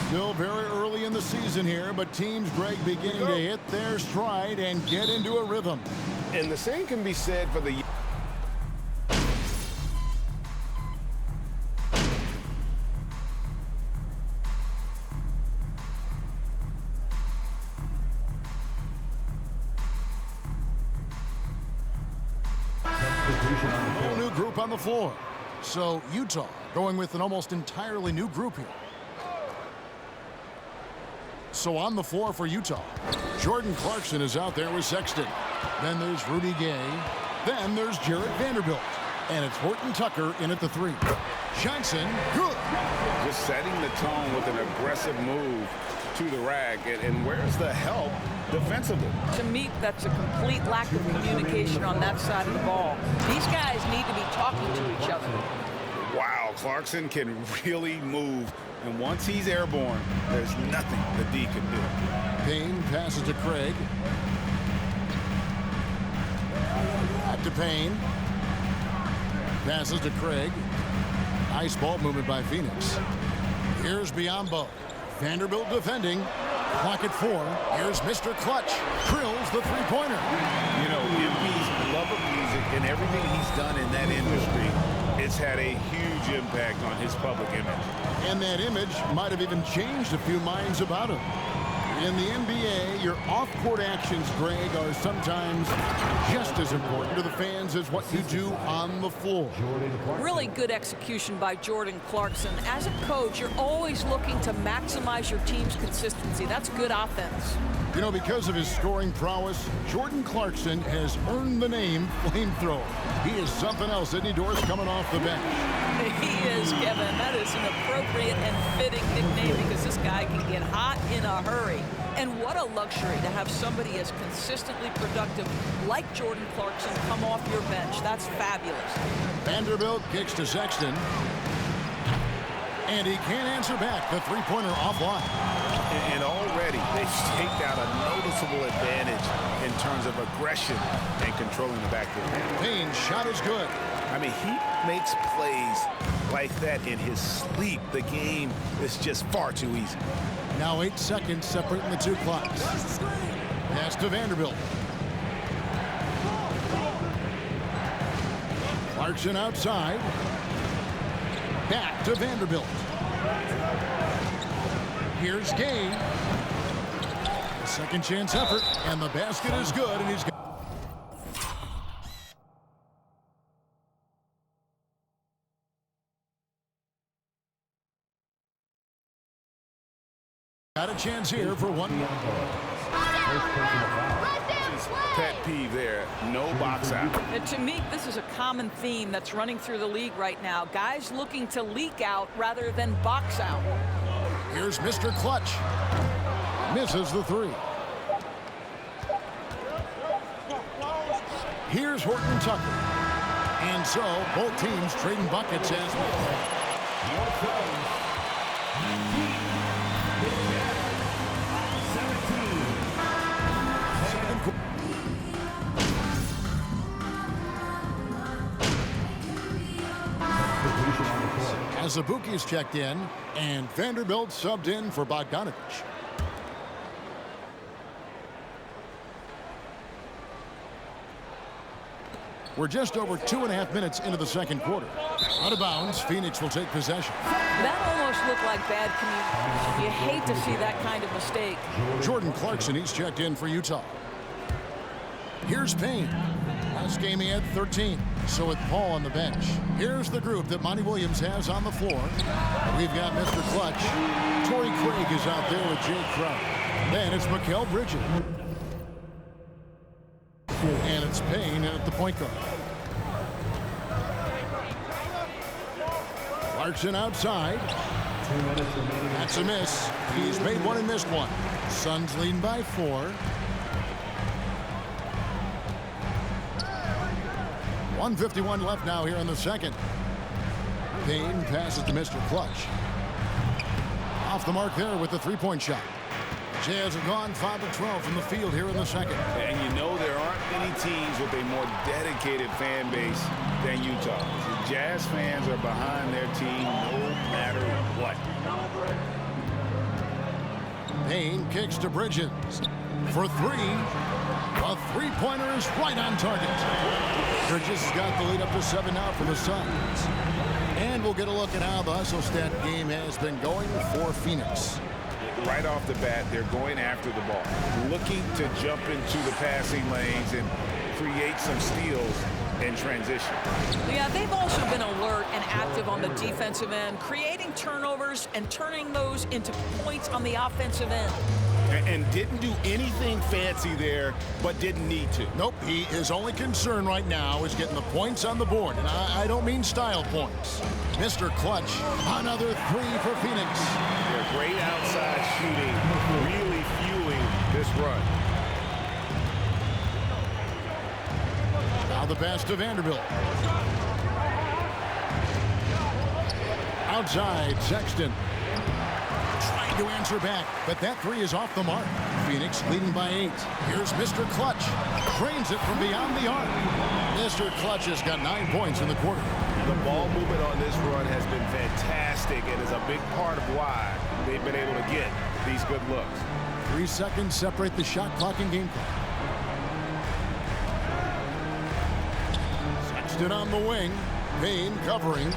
Still very early in the season here, but teams, Greg, beginning to hit their stride and get into a rhythm. And the same can be said for the... Whole new group on the floor. So Utah going with an almost entirely new group here. So on the floor for Utah, Jordan Clarkson is out there with Sexton. Then there's Rudy Gay. Then there's Jarrett Vanderbilt. And it's Horton Tucker in at the 3. Johnson, good. Just setting the tone with an aggressive move to the rack. And where's the help defensively? To me, that's a complete lack of communication on that side of the ball. These guys need to be talking to each other. Wow, Clarkson can really move. And once he's airborne, there's nothing the D can do. Payne passes to Craig. Back to Payne. Passes to Craig. Nice ball movement by Phoenix. Here's Biyombo. Vanderbilt defending. Clock at 4. Here's Mr. Clutch. Drills the three-pointer. You know, MB's love of music and everything he's done in that industry, it's had a huge impact on his public image. And that image might have even changed a few minds about him. In the NBA, your off-court actions, Greg, are sometimes just as important to the fans as what you do on the floor. Really good execution by Jordan Clarkson. As a coach, you're always looking to maximize your team's consistency. That's good offense. You know, because of his scoring prowess, Jordan Clarkson has earned the name Flamethrower. He is something else, isn't he, Doris, coming off the bench? He is, Kevin. That is an appropriate and fitting nickname because this guy can get hot in a hurry. And what a luxury to have somebody as consistently productive like Jordan Clarkson come off your bench. That's fabulous. Vanderbilt kicks to Sexton. And he can't answer back. The three-pointer offline. And already they've staked out a noticeable advantage in terms of aggression and controlling the backcourt. Payne's shot is good. I mean, he makes plays like that in his sleep. The game is just far too easy. Now 8 seconds separating the two clocks. Pass to Vanderbilt. Clarkson outside. Back to Vanderbilt. Here's Gay. Second chance effort, and the basket is good, and he's got a chance here for one. Pet peeve there, no box out. And to me, this is a common theme that's running through the league right now. Guys looking to leak out rather than box out. Here's Mr. Clutch. Misses the 3. Here's Horton Tucker. And so, both teams trading buckets as Azubuike's checked in, and Vanderbilt subbed in for Bogdanovich. We're just over 2.5 minutes into the second quarter. Out of bounds, Phoenix will take possession. That almost looked like bad communication. You hate to see that kind of mistake. Jordan Clarkson, he's checked in for Utah. Here's Payne. Last game he had 13. So with Paul on the bench, here's the group that Monty Williams has on the floor. We've got Mr. Clutch. Torrey Craig is out there with Jay Crowder. Then it's Mikal Bridges. And it's Payne at the point guard. Clarkson outside. That's a miss. He's made one and missed one. Suns leading by 4. 1:51 left now here in the second. Payne passes to Mr. Clutch. Off the mark there with the three-point shot. Jazz have gone 5 of 12 from the field here in the second. And you know there aren't many teams with a more dedicated fan base than Utah. The Jazz fans are behind their team no matter what. Payne kicks to Bridges. For three. A three-pointer is right on target. Bridges has got the lead up to 7 now for the Suns. And we'll get a look at how the hustle stat game has been going for Phoenix. Right off the bat, they're going after the ball, looking to jump into the passing lanes and create some steals in transition. Yeah, they've also been alert and active on the defensive end, creating turnovers and turning those into points on the offensive end. And didn't do anything fancy there, but didn't need to. Nope, his only concern right now is getting the points on the board. And I don't mean style points. Mr. Clutch, another three for Phoenix. They're great outside shooting, really fueling this run. Now the pass to Vanderbilt. Outside, Sexton. Trying to answer back, but that three is off the mark. Phoenix leading by 8. Here's Mr. Clutch. Drains it from beyond the arc. Mr. Clutch has got 9 points in the quarter. The ball movement on this run has been fantastic and is a big part of why they've been able to get these good looks. 3 seconds separate the shot clock and game clock. Sexton on the wing. Payne covering.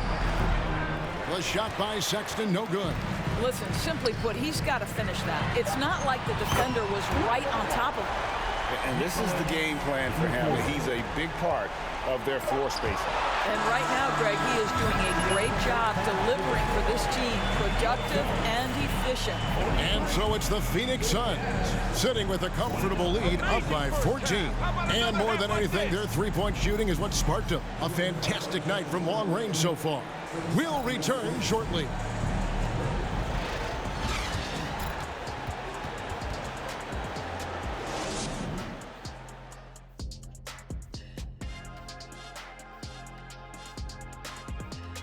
The shot by Sexton, no good. Listen, simply put, he's got to finish that. It's not like the defender was right on top of him. And this is the game plan for him. He's a big part of their floor spacing. And right now, Greg, he is doing a great job delivering for this team, productive and efficient. And so it's the Phoenix Suns sitting with a comfortable lead up by 14. And more than anything, their three-point shooting is what sparked them. A fantastic night from long range so far. We'll return shortly.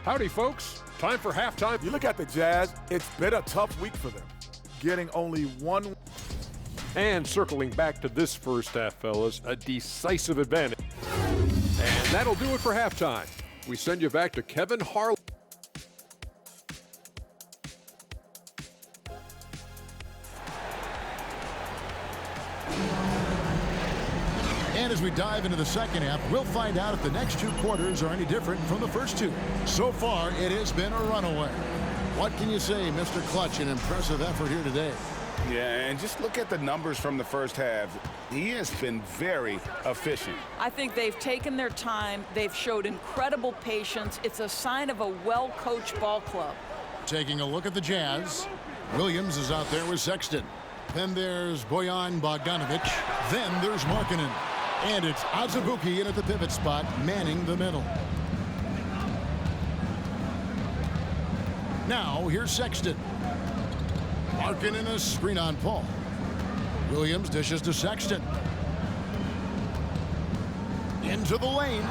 Howdy, folks. Time for halftime. You look at the Jazz, it's been a tough week for them. Getting only one. And circling back to this first half, fellas, a decisive advantage. And that'll do it for halftime. We send you back to Kevin Harlan. And as we dive into the second half, we'll find out if the next 2 quarters are any different from the first 2. So far, it has been a runaway. What can you say, Mr. Clutch? An impressive effort here today. Yeah, and just look at the numbers from the first half. He has been very efficient. I think they've taken their time. They've showed incredible patience. It's a sign of a well-coached ball club. Taking a look at the Jazz. Williams is out there with Sexton. Then there's Bojan Bogdanovic. Then there's Markkanen. And it's Azubuike in at the pivot spot, manning the middle. Now, here's Sexton. Markkanen a screen on Paul. Williams dishes to Sexton. Into the lane.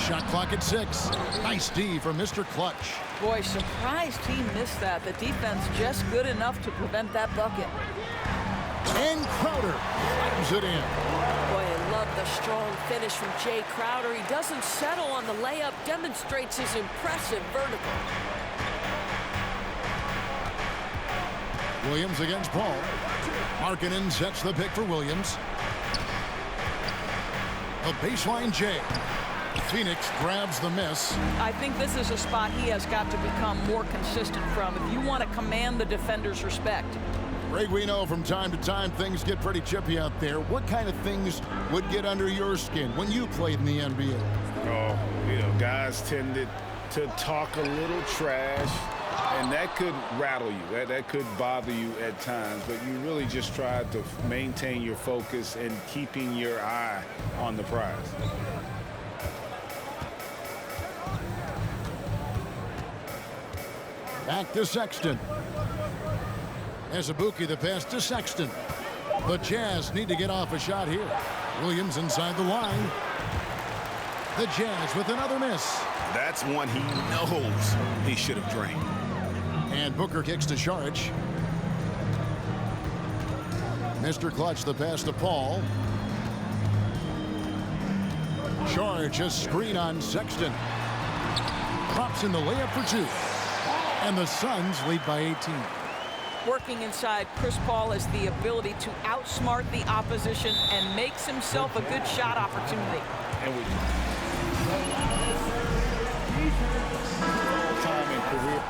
Shot clock at 6. Nice D from Mr. Clutch. Boy, surprised he missed that. The defense just good enough to prevent that bucket. And Crowder slams it in. Boy, I love the strong finish from Jay Crowder. He doesn't settle on the layup, demonstrates his impressive vertical. Williams against Paul. Markkanen sets the pick for Williams. A baseline J. Phoenix grabs the miss. I think this is a spot he has got to become more consistent from if you want to command the defender's respect. Greg, we know from time to time things get pretty chippy out there. What kind of things would get under your skin when you played in the NBA? Oh, guys tended to talk a little trash, and that could rattle you. That could bother you at times, but you really just try to maintain your focus and keeping your eye on the prize. Back to Sexton. Azubuike the pass to Sexton. The Jazz need to get off a shot here. Williams inside the line. The Jazz with another miss. That's one he knows he should have drained. And Booker kicks to Saric. Mr. Clutch the pass to Paul. Saric a screen on Sexton. Drops in the layup for 2. And the Suns lead by 18. Working inside, Chris Paul has the ability to outsmart the opposition and makes himself a good shot opportunity. And we time in career.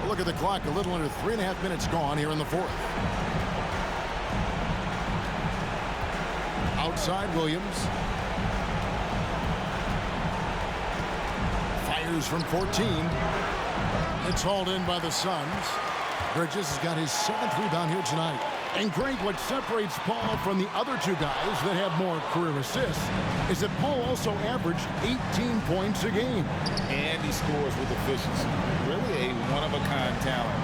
Look at the clock, a little under 3.5 minutes gone here in the fourth. Outside Williams. Fires from 14. It's hauled in by the Suns. Bridges has got his 7th rebound here tonight. And Greg, what separates Paul from the other two guys that have more career assists is that Paul also averaged 18 points a game. And he scores with efficiency. Really a one-of-a-kind talent.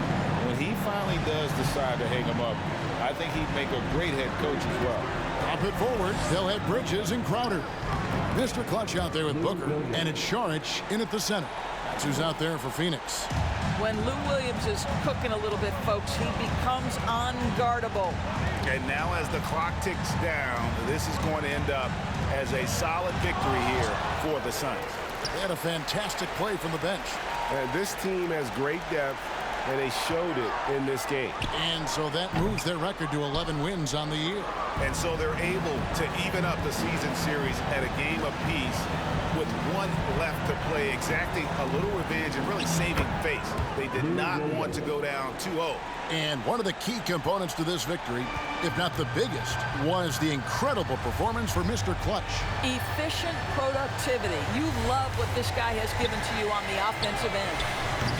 When he finally does decide to hang him up, I think he'd make a great head coach as well. Pop it forward. They'll have Bridges and Crowder. Mr. Clutch out there with Booker. And it's Saric in at the center. That's who's out there for Phoenix. When Lou Williams is cooking a little bit, folks, he becomes unguardable. And now as the clock ticks down, this is going to end up as a solid victory here for the Suns. They had a fantastic play from the bench. This team has great depth, and they showed it in this game. And so that moves their record to 11 wins on the year. And so they're able to even up the season series at a game apiece with one left to play, exacting a little revenge and really saving face. They did not want to go down 2-0. And one of the key components to this victory, if not the biggest, was the incredible performance for Mr. Clutch. Efficient productivity. You love what this guy has given to you on the offensive end.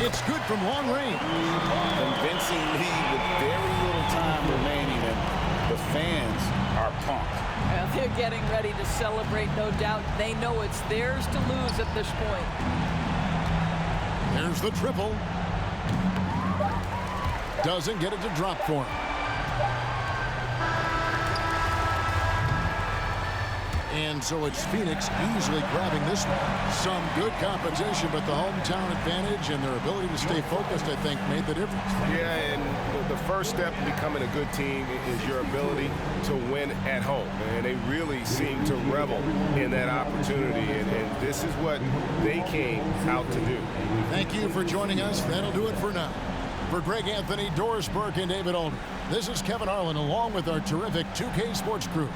It's good from long range. Convincing lead with very little time remaining, and the fans are pumped. Well, they're getting ready to celebrate, no doubt. They know it's theirs to lose at this point. There's the triple. Doesn't get it to drop for him. And so it's Phoenix easily grabbing this one. Some good competition, but the hometown advantage and their ability to stay focused, I think, made the difference. Yeah, and the first step in becoming a good team is your ability to win at home. And they really seem to revel in that opportunity. And this is what they came out to do. Thank you for joining us. That'll do it for now. For Greg Anthony, Doris Burke, and David Aldridge, this is Kevin Harlan along with our terrific 2K Sports crew,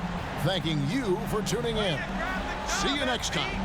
thanking you for tuning in. See you next time.